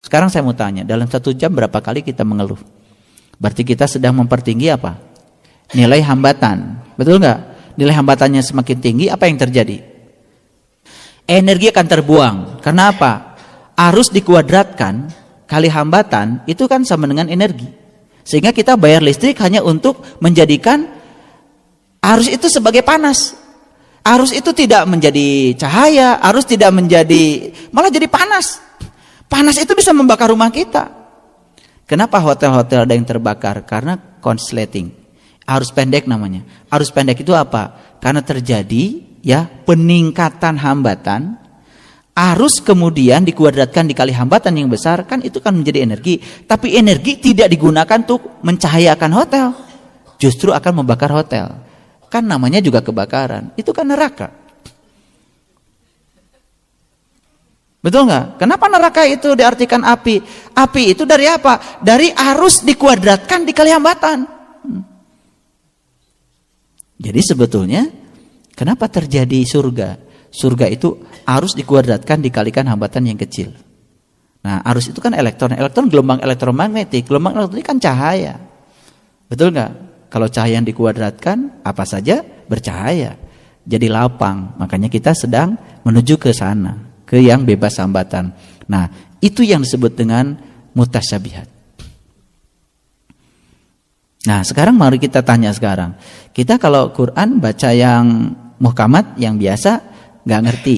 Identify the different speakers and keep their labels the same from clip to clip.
Speaker 1: Sekarang saya mau tanya, dalam 1 jam berapa kali kita mengeluh? Berarti kita sedang mempertinggi apa? Nilai hambatan. Betul nggak? Nilai hambatannya semakin tinggi, apa yang terjadi? Energi akan terbuang. Karena apa? Arus dikuadratkan kali hambatan itu kan sama dengan energi. Sehingga kita bayar listrik hanya untuk menjadikan arus itu sebagai panas. Arus itu tidak menjadi cahaya, arus tidak menjadi, malah jadi panas. Panas itu bisa membakar rumah kita. Kenapa hotel-hotel ada yang terbakar? Karena konsleting. Arus pendek namanya. Arus pendek itu apa? Karena terjadi ya peningkatan hambatan. Arus kemudian dikuadratkan dikali hambatan yang besar, kan itu kan menjadi energi. Tapi energi tidak digunakan untuk mencahayakan hotel. Justru akan membakar hotel. Kan namanya juga kebakaran. Itu kan neraka. Betul nggak? Kenapa neraka itu diartikan api? Api itu dari apa? Dari arus dikuadratkan dikali hambatan. Jadi sebetulnya kenapa terjadi surga? Surga itu arus dikuadratkan dikalikan hambatan yang kecil. Nah, arus itu kan elektron. Elektron gelombang elektromagnetik. Gelombang elektronik kan cahaya. Betul nggak? Kalau cahaya yang dikuadratkan, apa saja bercahaya. Jadi lapang. Makanya kita sedang menuju ke sana, ke yang bebas hambatan. Nah, itu yang disebut dengan mutasyabihat. Nah, sekarang mari kita tanya sekarang. Kita kalau Quran baca yang muhkamat, yang biasa, nggak ngerti.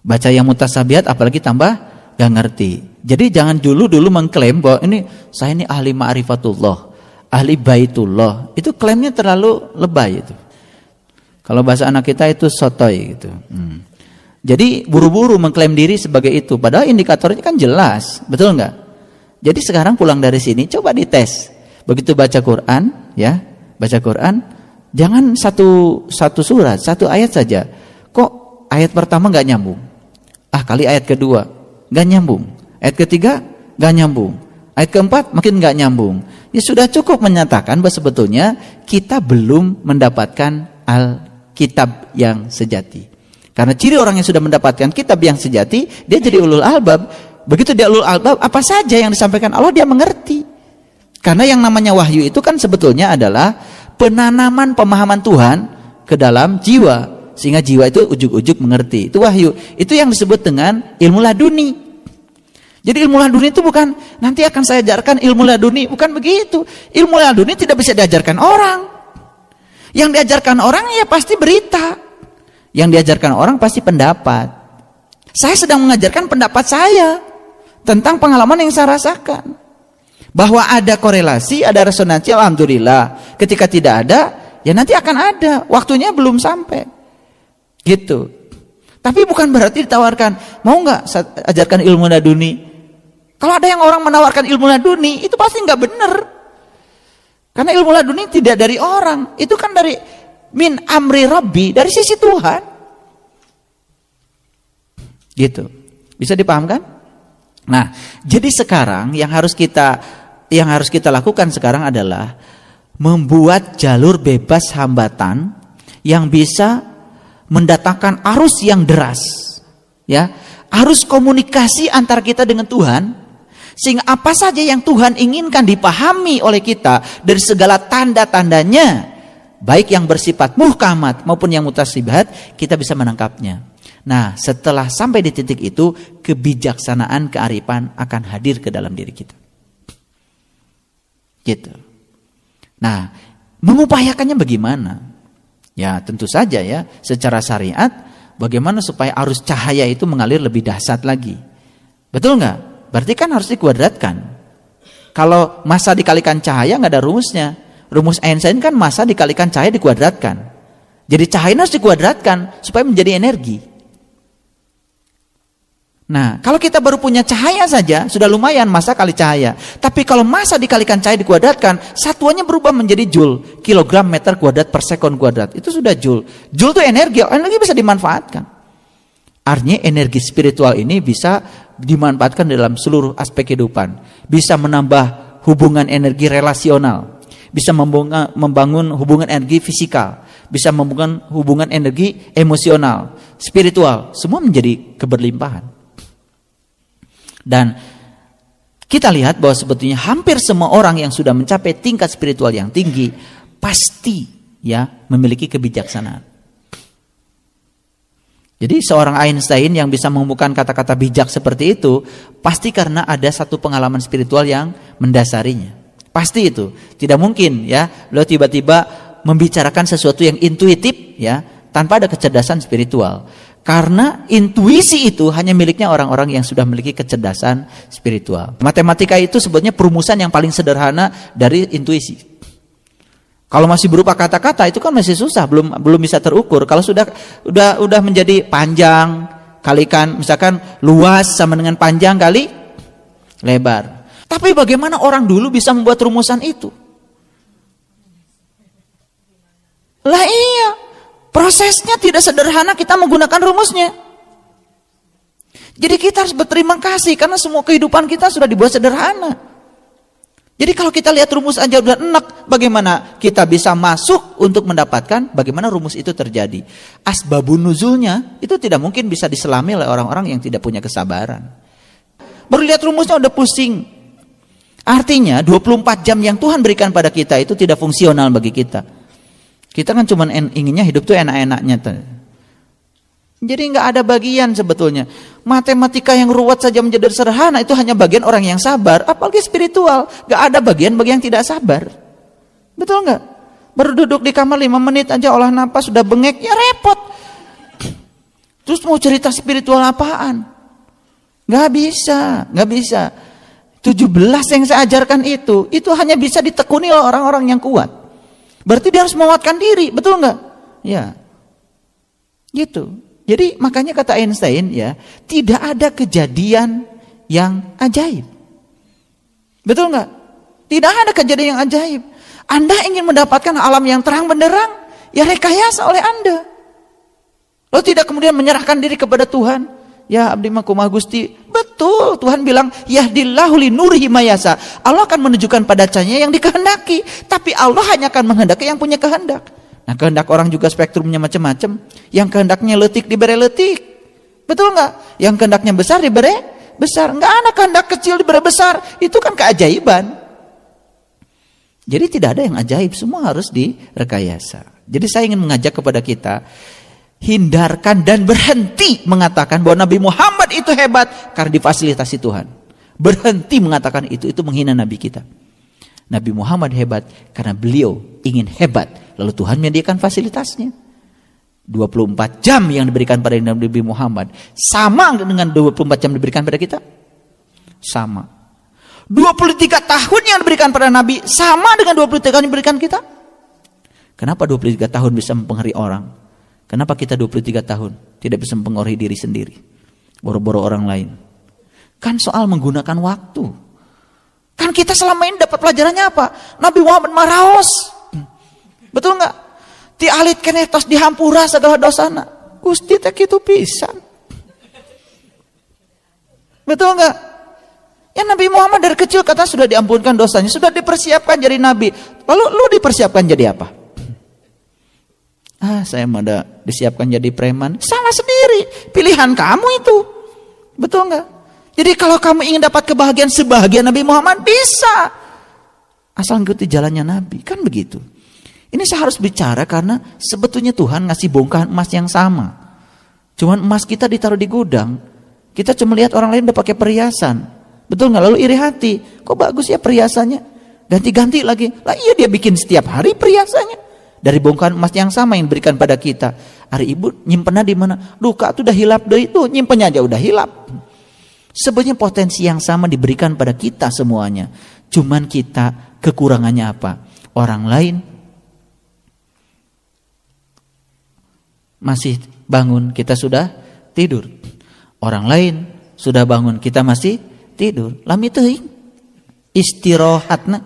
Speaker 1: Baca yang mutasyabihat, apalagi tambah nggak ngerti. Jadi jangan dulu mengklaim bahwa saya ini ahli ma'rifatullah, ahli baitullah. Itu klaimnya terlalu lebay itu. Kalau bahasa anak kita itu sotoy gitu. Jadi buru-buru mengklaim diri sebagai itu. Padahal indikatornya kan jelas, betul nggak? Jadi sekarang pulang dari sini, coba dites. Begitu baca Quran, ya, baca Quran, jangan satu surat, satu ayat saja. Kok ayat pertama nggak nyambung? Kali ayat kedua nggak nyambung. Ayat ketiga nggak nyambung. Ayat keempat makin nggak nyambung. Ya sudah cukup menyatakan bahwa sebetulnya kita belum mendapatkan Alkitab yang sejati. Karena ciri orang yang sudah mendapatkan kitab yang sejati, dia jadi ulul albab. Begitu dia ulul albab, apa saja yang disampaikan Allah dia mengerti. Karena yang namanya wahyu itu kan sebetulnya adalah penanaman pemahaman Tuhan ke dalam jiwa. Sehingga jiwa itu ujuk-ujuk mengerti. Itu wahyu. Itu yang disebut dengan ilmu laduni. Jadi ilmu laduni itu bukan nanti akan saya ajarkan ilmu laduni. Bukan begitu. Ilmu laduni tidak bisa diajarkan orang. Yang diajarkan orang ya pasti berita. Yang diajarkan orang pasti pendapat. Saya sedang mengajarkan pendapat saya tentang pengalaman yang saya rasakan. Bahwa ada korelasi, ada resonansi, alhamdulillah. Ketika tidak ada, ya nanti akan ada. Waktunya belum sampai. Gitu. Tapi bukan berarti ditawarkan, mau nggak ajarkan ilmu laduni? Kalau ada yang orang menawarkan ilmu laduni, itu pasti nggak benar. Karena ilmu laduni tidak dari orang, itu kan dari min amri rabbi, dari sisi Tuhan. Gitu. Bisa dipahamkan? Nah, jadi sekarang yang harus kita lakukan sekarang adalah membuat jalur bebas hambatan yang bisa mendatangkan arus yang deras, ya, arus komunikasi antara kita dengan Tuhan, sehingga apa saja yang Tuhan inginkan dipahami oleh kita dari segala tanda-tandanya, baik yang bersifat muhkamat maupun yang mutasyabihat, kita bisa menangkapnya. Nah, setelah sampai di titik itu, kebijaksanaan, kearifan akan hadir ke dalam diri kita. Gitu. Nah, mengupayakannya bagaimana? Ya tentu saja ya, secara syariat bagaimana supaya arus cahaya itu mengalir lebih dahsyat lagi. Betul nggak? Berarti kan harus dikuadratkan. Kalau massa dikalikan cahaya nggak ada rumusnya. Rumus Einstein kan massa dikalikan cahaya dikuadratkan. Jadi cahaya harus dikuadratkan supaya menjadi energi. Nah, kalau kita baru punya cahaya saja, sudah lumayan massa kali cahaya. Tapi kalau massa dikalikan cahaya dikuadratkan, satuannya berubah menjadi joule, kilogram meter kuadrat per sekon kuadrat. Itu sudah joule. Joule itu energi bisa dimanfaatkan. Artinya energi spiritual ini bisa dimanfaatkan dalam seluruh aspek kehidupan. Bisa menambah hubungan energi relasional. Bisa membangun hubungan energi fisikal. Bisa membangun hubungan energi emosional, spiritual. Semua menjadi keberlimpahan. Dan Kita lihat bahwa sebetulnya hampir semua orang yang sudah mencapai tingkat spiritual yang tinggi pasti ya memiliki kebijaksanaan. Jadi seorang Einstein yang bisa menemukan kata-kata bijak seperti itu pasti karena ada satu pengalaman spiritual yang mendasarinya. Pasti itu. Tidak mungkin ya lo tiba-tiba membicarakan sesuatu yang intuitif ya tanpa ada kecerdasan spiritual. Karena intuisi itu hanya miliknya orang-orang yang sudah memiliki kecerdasan spiritual. Matematika itu sebetulnya perumusan yang paling sederhana dari intuisi. Kalau masih berupa kata-kata itu kan masih susah, belum bisa terukur. Kalau sudah menjadi panjang kalikan misalkan luas sama dengan panjang kali lebar. Tapi bagaimana orang dulu bisa membuat rumusan itu? Lah iya, prosesnya tidak sederhana kita menggunakan rumusnya. Jadi kita harus berterima kasih karena semua kehidupan kita sudah dibuat sederhana. Jadi kalau kita lihat rumus aja udah enak, bagaimana kita bisa masuk untuk mendapatkan bagaimana rumus itu terjadi. Asbabun nuzulnya itu tidak mungkin bisa diselami oleh orang-orang yang tidak punya kesabaran. Baru lihat rumusnya udah pusing. Artinya 24 jam yang Tuhan berikan pada kita itu tidak fungsional bagi kita. Kita kan cuma inginnya hidup tuh enak-enaknya. Jadi nggak ada bagian sebetulnya. Matematika yang ruwet saja menjadi sederhana itu hanya bagian orang yang sabar. Apalagi spiritual, nggak ada bagian bagi yang tidak sabar. Betul nggak? Baru duduk di kamar 5 menit aja olah napas sudah bengek, ya repot. Terus mau cerita spiritual apaan? Nggak bisa. 17 yang saya ajarkan itu hanya bisa ditekuni oleh orang-orang yang kuat. Berarti dia harus menguatkan diri, betul nggak? Ya, gitu. Jadi makanya kata Einstein ya, tidak ada kejadian yang ajaib. Betul nggak? Tidak ada kejadian yang ajaib. Anda ingin mendapatkan alam yang terang benderang, ya rekayasa oleh Anda. Lo tidak kemudian menyerahkan diri kepada Tuhan. Ya abdi makumah Gusti, betul Tuhan bilang yahdillahu linurihi mayasa. Allah akan menunjukkan pada jalannya yang dikehendaki, tapi Allah hanya akan menghendaki yang punya kehendak. Nah kehendak orang juga spektrumnya macam-macam. Yang kehendaknya letik diberi letik, betul nggak? Yang kehendaknya besar diberi besar. Nggak ada kehendak kecil diberi besar. Itu kan keajaiban. Jadi tidak ada yang ajaib, semua harus direkayasa. Jadi saya ingin mengajak kepada kita, hindarkan dan berhenti mengatakan bahwa Nabi Muhammad itu hebat karena difasilitasi Tuhan. Berhenti mengatakan itu menghina Nabi kita. Nabi Muhammad hebat karena beliau ingin hebat, lalu Tuhan menyediakan fasilitasnya. 24 jam yang diberikan pada Nabi Muhammad sama dengan 24 jam diberikan pada kita? Sama. 23 tahun yang diberikan pada Nabi sama dengan 23 tahun yang diberikan kita? Kenapa 23 tahun bisa mempengaruhi orang? Kenapa kita 23 tahun tidak bisa mempengaruhi diri sendiri? Boro-boro orang lain. Kan soal menggunakan waktu. Kan kita selama ini dapat pelajarannya apa? Nabi Muhammad maraos. Betul nggak? Ti alit keneh tos dihampura segala dosana. Gusti teh kitu pisan. Betul nggak? Ya Nabi Muhammad dari kecil kata sudah diampunkan dosanya, sudah dipersiapkan jadi nabi. Lalu lu dipersiapkan jadi apa? Saya ada disiapkan jadi preman. Salah sendiri. Pilihan kamu itu. Betul nggak? Jadi kalau kamu ingin dapat kebahagiaan sebahagian Nabi Muhammad, bisa. Asal ngikuti jalannya Nabi. Kan begitu. Ini saya harus bicara karena sebetulnya Tuhan ngasih bongkahan emas yang sama. Cuman emas kita ditaruh di gudang. Kita cuma lihat orang lain udah pakai perhiasan. Betul nggak? Lalu iri hati. Kok bagus ya perhiasannya? Ganti-ganti lagi. Lah iya dia bikin setiap hari perhiasannya. Dari bongkahan emas yang sama yang diberikan pada kita. Hari ibu nyimpennya di mana? Duh kak tuh udah hilap deh itu, nyimpennya aja udah hilap. Sebenarnya potensi yang sama diberikan pada kita semuanya. Cuman kita kekurangannya apa? Orang lain masih bangun, kita sudah tidur. Orang lain sudah bangun, kita masih tidur. Lami teuing istirahatna.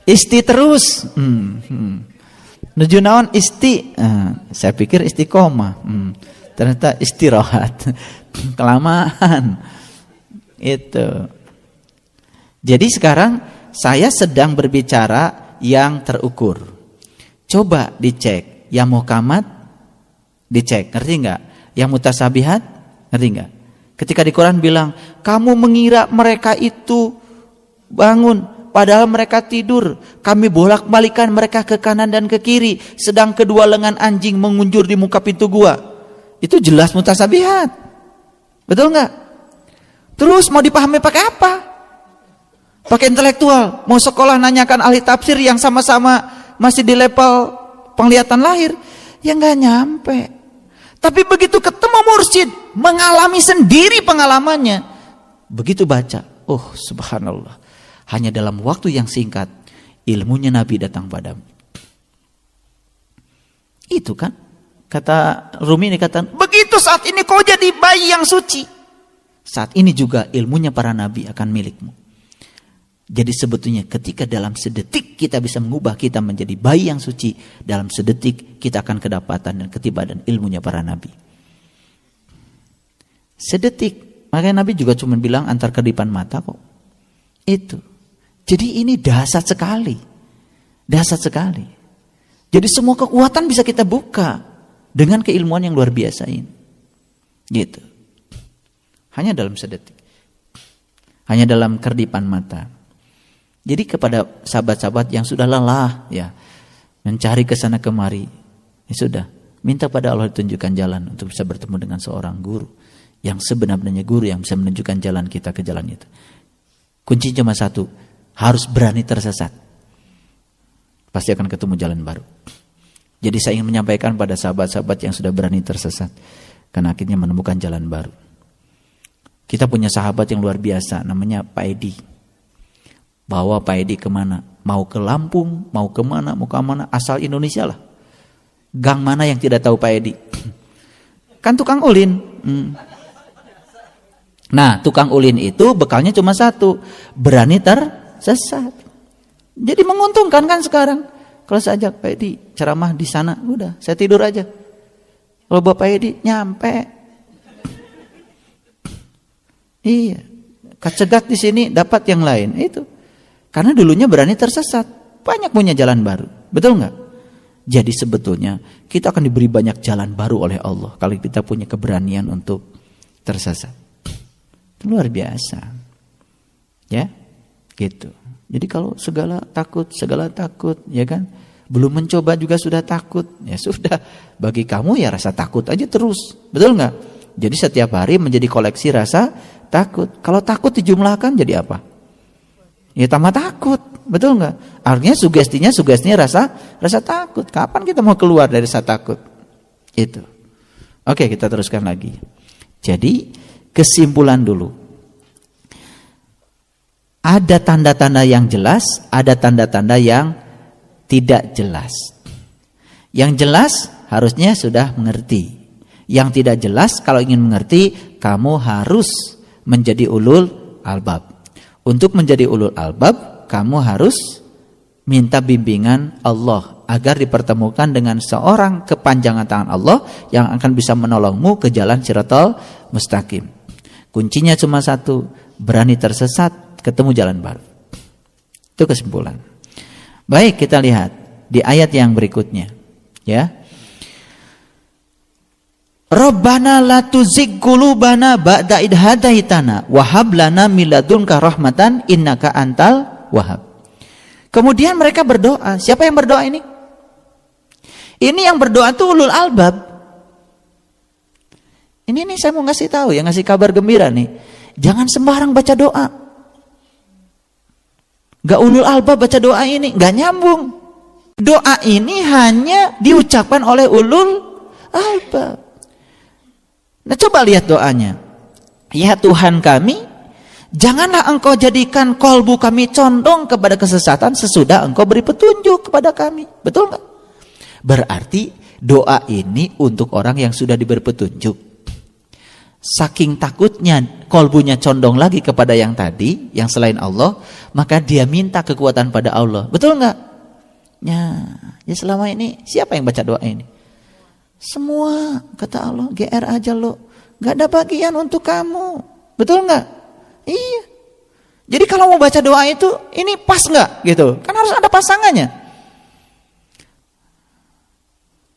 Speaker 1: Isti terus. Nuju naon isti? Saya pikir istiqomah. Ternyata istirahat. Kelamaan. Itu. Jadi sekarang saya sedang berbicara yang terukur. Coba dicek. Yang muhkamat dicek. Ngerti enggak? Yang mutasabihat ngerti enggak? Ketika di Quran bilang, kamu mengira mereka itu bangun, padahal mereka tidur. Kami bolak-balikan mereka ke kanan dan ke kiri, sedang kedua lengan anjing mengunjur di muka pintu gua. Itu jelas mutasabihat. Betul nggak? Terus mau dipahami pakai apa? Pakai intelektual. Mau sekolah nanyakan ahli tafsir yang sama-sama masih di level penglihatan lahir, ya nggak nyampe. Tapi begitu ketemu mursyid, mengalami sendiri pengalamannya, begitu baca, oh subhanallah, hanya dalam waktu yang singkat ilmunya Nabi datang padamu. Itu kan kata Rumi ini, kata begitu saat ini kau jadi bayi yang suci, saat ini juga ilmunya para nabi akan milikmu. Jadi sebetulnya ketika dalam sedetik kita bisa mengubah kita menjadi bayi yang suci, dalam sedetik kita akan kedapatan dan ketibaan ilmunya para nabi. Sedetik. Makanya Nabi juga cuma bilang antar kedipan mata kok. Itu. Jadi ini dahsyat sekali. Dahsyat sekali. Jadi semua kekuatan bisa kita buka dengan keilmuan yang luar biasa ini. Gitu. Hanya dalam sedetik. Hanya dalam kedipan mata. Jadi kepada sahabat-sahabat yang sudah lelah ya mencari ke sana kemari, ya sudah, minta pada Allah ditunjukkan jalan untuk bisa bertemu dengan seorang guru yang sebenarnya guru yang bisa menunjukkan jalan kita ke jalan itu. Kunci cuma satu, harus berani tersesat. Pasti akan ketemu jalan baru. Jadi saya ingin menyampaikan pada sahabat-sahabat yang sudah berani tersesat, karena akhirnya menemukan jalan baru. Kita punya sahabat yang luar biasa, namanya Pak Edi. Bawa Pak Edi kemana? Mau ke Lampung, mau kemana, mau kemana, asal Indonesia lah. Gang mana yang tidak tahu Pak Edi? Kan tukang ulin. Nah, tukang ulin itu bekalnya cuma satu, berani tersesat. Jadi menguntungkan kan sekarang. Kalau saya ajak Pak Edi ceramah di sana, udah saya tidur aja. Kalau Bapak Edi nyampe. Iya, kecegat di sini dapat yang lain itu. Karena dulunya berani tersesat, banyak punya jalan baru, betul nggak? Jadi sebetulnya kita akan diberi banyak jalan baru oleh Allah kalau kita punya keberanian untuk tersesat. Itu luar biasa, ya, gitu. Jadi kalau segala takut, ya kan? Belum mencoba juga sudah takut, ya sudah. Bagi kamu ya rasa takut aja terus, betul nggak? Jadi setiap hari menjadi koleksi rasa takut. Kalau takut dijumlahkan jadi apa? Ya tambah takut, betul nggak? Artinya sugestinya rasa takut. Kapan kita mau keluar dari rasa takut? Itu. Oke, kita teruskan lagi. Jadi kesimpulan dulu. Ada tanda-tanda yang jelas, ada tanda-tanda yang tidak jelas. Yang jelas harusnya sudah mengerti. Yang tidak jelas kalau ingin mengerti, kamu harus menjadi ulul albab. Untuk menjadi ulul albab, kamu harus minta bimbingan Allah agar dipertemukan dengan seorang kepanjangan tangan Allah yang akan bisa menolongmu ke jalan Shiratal Mustaqim. Kuncinya cuma satu, berani tersesat, ketemu jalan baru. Itu kesimpulan. Baik, kita lihat di ayat yang berikutnya, ya. Rabbana la tuzigh qulubana ba'da idh hadaitana wa hab lana min ladunka rahmatan innaka antal wahhab. Kemudian mereka berdoa. Siapa yang berdoa ini? Ini yang berdoa tuh ulul albab. Ini nih saya mau ngasih tahu, ya, ngasih kabar gembira nih. Jangan sembarang baca doa. Gak ulul albab baca doa ini, gak nyambung. Doa ini hanya diucapkan oleh ulul albab. Nah, coba lihat doanya. Ya Tuhan kami, janganlah engkau jadikan kolbu kami condong kepada kesesatan sesudah engkau beri petunjuk kepada kami. Betul nggak? Berarti doa ini untuk orang yang sudah diberi petunjuk. Saking takutnya kolbunya condong lagi kepada yang tadi, yang selain Allah, maka dia minta kekuatan pada Allah. Betul nggak? Ya selama ini siapa yang baca doa ini? Semua, kata Allah, GR aja lo, gak ada bagian untuk kamu. Betul gak? Iya. Jadi kalau mau baca doa itu, ini pas gak? Gitu. Kan harus ada pasangannya.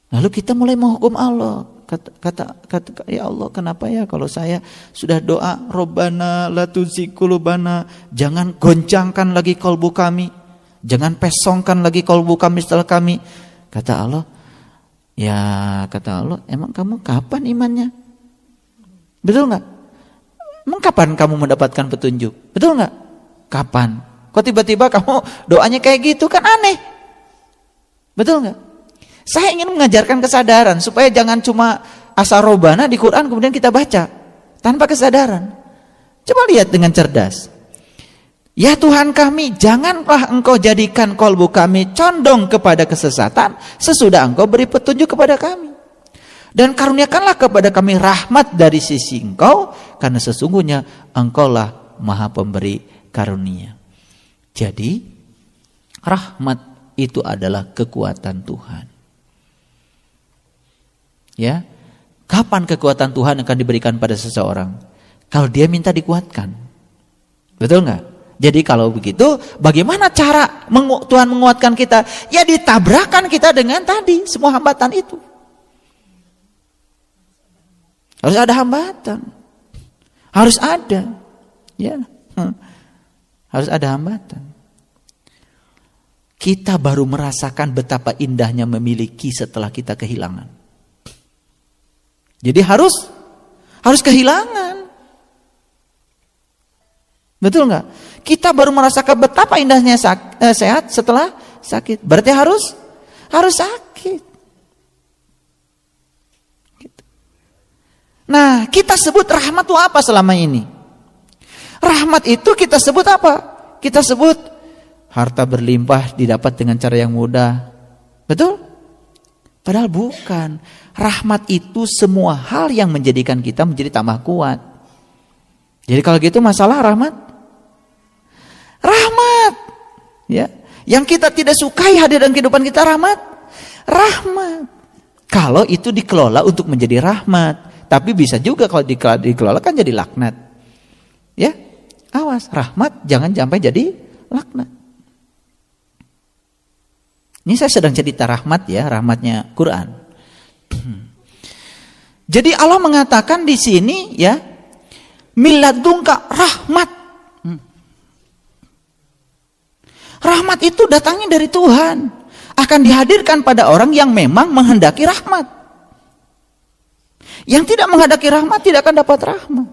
Speaker 1: Lalu kita mulai menghukum Allah. Kata ya Allah, kenapa ya kalau saya sudah doa Robbana la tuzigh qulubana, jangan goncangkan lagi kalbu kami, jangan pesongkan lagi kalbu kami setelah kami. Kata Allah, emang kamu kapan imannya? Betul nggak? Emang kapan kamu mendapatkan petunjuk? Betul nggak? Kapan? Kok tiba-tiba kamu doanya kayak gitu, kan aneh. Betul nggak? Saya ingin mengajarkan kesadaran supaya jangan cuma asal Robbana di Quran kemudian kita baca tanpa kesadaran. Coba lihat dengan cerdas. Ya Tuhan kami, janganlah Engkau jadikan kolbu kami condong kepada kesesatan sesudah Engkau beri petunjuk kepada kami. Dan karuniakanlah kepada kami rahmat dari sisi Engkau, karena sesungguhnya Engkaulah Maha Pemberi karunia. Jadi rahmat itu adalah kekuatan Tuhan. Ya, kapan kekuatan Tuhan akan diberikan pada seseorang? Kalau dia minta dikuatkan. Betul nggak? Jadi kalau begitu, bagaimana cara Tuhan menguatkan kita? Ya ditabrakan kita dengan tadi semua hambatan itu. Harus ada hambatan. Harus ada. Ya. Harus ada hambatan. Kita baru merasakan betapa indahnya memiliki setelah kita kehilangan. Jadi harus kehilangan. Betul nggak? Kita baru merasakan betapa indahnya sehat setelah sakit. Berarti harus sakit. Gitu. Nah, kita sebut rahmat itu apa selama ini? Rahmat itu kita sebut apa? Kita sebut harta berlimpah didapat dengan cara yang mudah. Betul? Padahal bukan. Rahmat itu semua hal yang menjadikan kita menjadi tambah kuat. Jadi kalau gitu masalah rahmat. Rahmat. Ya. Yang kita tidak sukai hadir dalam kehidupan kita rahmat. Rahmat. Kalau itu dikelola untuk menjadi rahmat. Tapi bisa juga kalau dikelola kan jadi laknat. Ya. Awas, rahmat jangan sampai jadi laknat. Ini saya sedang cerita rahmat ya, rahmatnya Quran. Jadi Allah mengatakan di sini ya, miladunka rahmat. Rahmat itu datangnya dari Tuhan, akan dihadirkan pada orang yang memang menghendaki rahmat. Yang tidak menghendaki rahmat tidak akan dapat rahmat.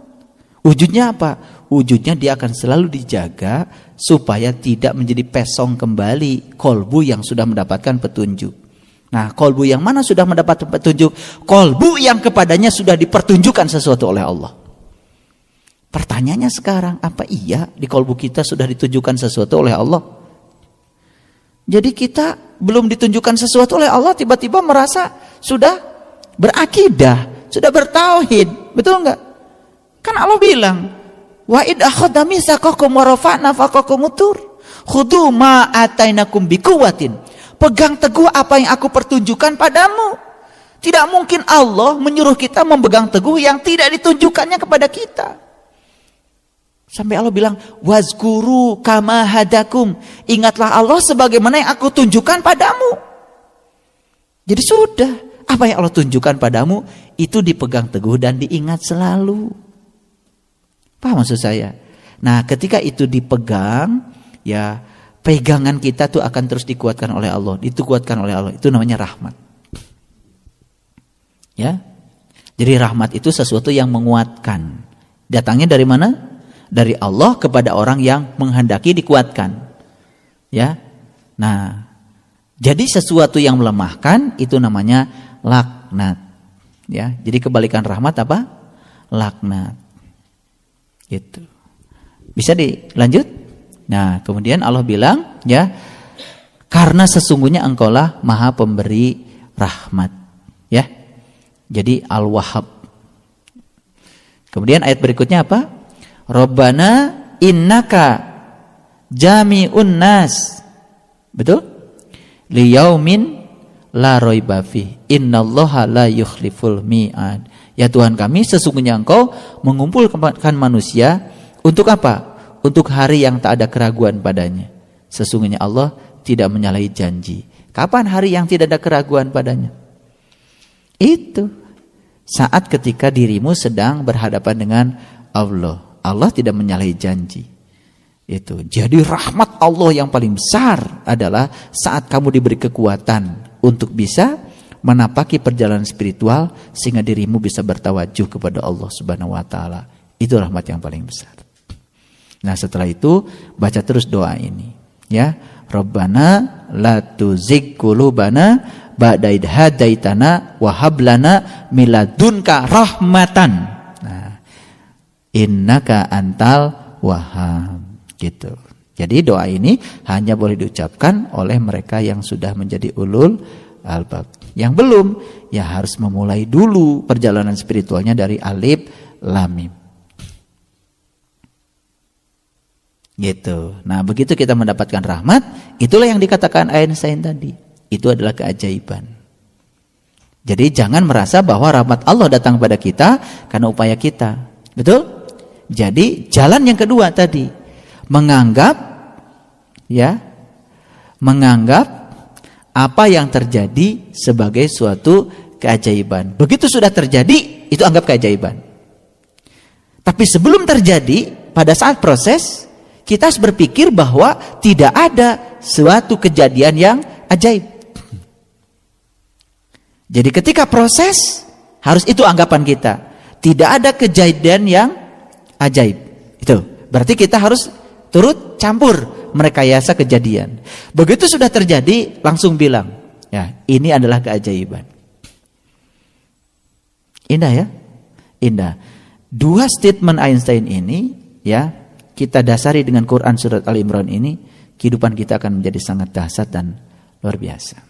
Speaker 1: Wujudnya apa? Wujudnya dia akan selalu dijaga supaya tidak menjadi pesong kembali kolbu yang sudah mendapatkan petunjuk. Nah, kolbu yang mana sudah mendapat petunjuk? Kolbu yang kepadanya sudah dipertunjukkan sesuatu oleh Allah. Pertanyaannya sekarang, apa iya di kolbu kita sudah ditunjukkan sesuatu oleh Allah? Jadi kita belum ditunjukkan sesuatu oleh Allah, tiba-tiba merasa sudah berakidah, sudah bertauhid. Betul enggak? Kan Allah bilang, wa id akhadna mitsaqakum wa rafa'na fawqakum tur khudu ma atainakum biquwwatin. Pegang teguh apa yang aku pertunjukkan padamu. Tidak mungkin Allah menyuruh kita memegang teguh yang tidak ditunjukkannya kepada kita. Sampai Allah bilang, wazkuru kama hadakum. Ingatlah Allah sebagaimana yang aku tunjukkan padamu. Jadi sudah, apa yang Allah tunjukkan padamu itu dipegang teguh dan diingat selalu. Paham maksud saya? Nah, ketika itu dipegang, ya pegangan kita tuh akan terus dikuatkan oleh Allah, dikuatkan oleh Allah. Itu namanya rahmat. Ya. Jadi rahmat itu sesuatu yang menguatkan. Datangnya dari mana? Dari Allah kepada orang yang menghendaki dikuatkan. Ya. Nah, jadi sesuatu yang melemahkan itu namanya laknat. Ya. Jadi kebalikan rahmat apa? Laknat. Gitu. Bisa dilanjut? Nah, kemudian Allah bilang, ya, karena sesungguhnya Engkaulah Maha Pemberi rahmat, ya. Jadi Al-Wahhab. Kemudian ayat berikutnya apa? Rabbana innaka jami'un nas. Betul? Liyaumin la raiba fi. Innallaha la yukhliful mi'ad. Ya Tuhan kami, sesungguhnya Engkau mengumpulkan manusia untuk apa? Untuk hari yang tak ada keraguan padanya. Sesungguhnya Allah tidak menyalahi janji. Kapan hari yang tidak ada keraguan padanya? Itu saat ketika dirimu sedang berhadapan dengan Allah. Allah tidak menyalahi janji. Itu. Jadi rahmat Allah yang paling besar adalah saat kamu diberi kekuatan untuk bisa menapaki perjalanan spiritual sehingga dirimu bisa bertawajuh kepada Allah Subhanahu wa taala. Itu rahmat yang paling besar. Nah, setelah itu baca terus doa ini, ya. Rabbana la tuzigh qulubana ba'da idh hadaitana wa hab lana min ladunka rahmatan. Nah, innaka antal wahhab, gitu. Jadi doa ini hanya boleh diucapkan oleh mereka yang sudah menjadi ulul albab. Yang belum, ya harus memulai dulu perjalanan spiritualnya dari alif lam mim. Gitu. Nah, begitu kita mendapatkan rahmat, itulah yang dikatakan Einstein tadi. Itu adalah keajaiban. Jadi jangan merasa bahwa rahmat Allah datang pada kita karena upaya kita. Betul? Jadi jalan yang kedua tadi, menganggap apa yang terjadi sebagai suatu keajaiban. Begitu sudah terjadi, itu anggap keajaiban. Tapi sebelum terjadi, pada saat proses, kita harus berpikir bahwa tidak ada suatu kejadian yang ajaib. Jadi ketika proses, harus itu anggapan kita. Tidak ada kejadian yang ajaib. Itu. Berarti kita harus turut campur merekayasa kejadian. Begitu sudah terjadi, langsung bilang, ya, ini adalah keajaiban. Indah ya? Indah. Dua statement Einstein ini, ya, kita dasari dengan Quran surat Al-Imran ini, kehidupan kita akan menjadi sangat dahsyat dan luar biasa.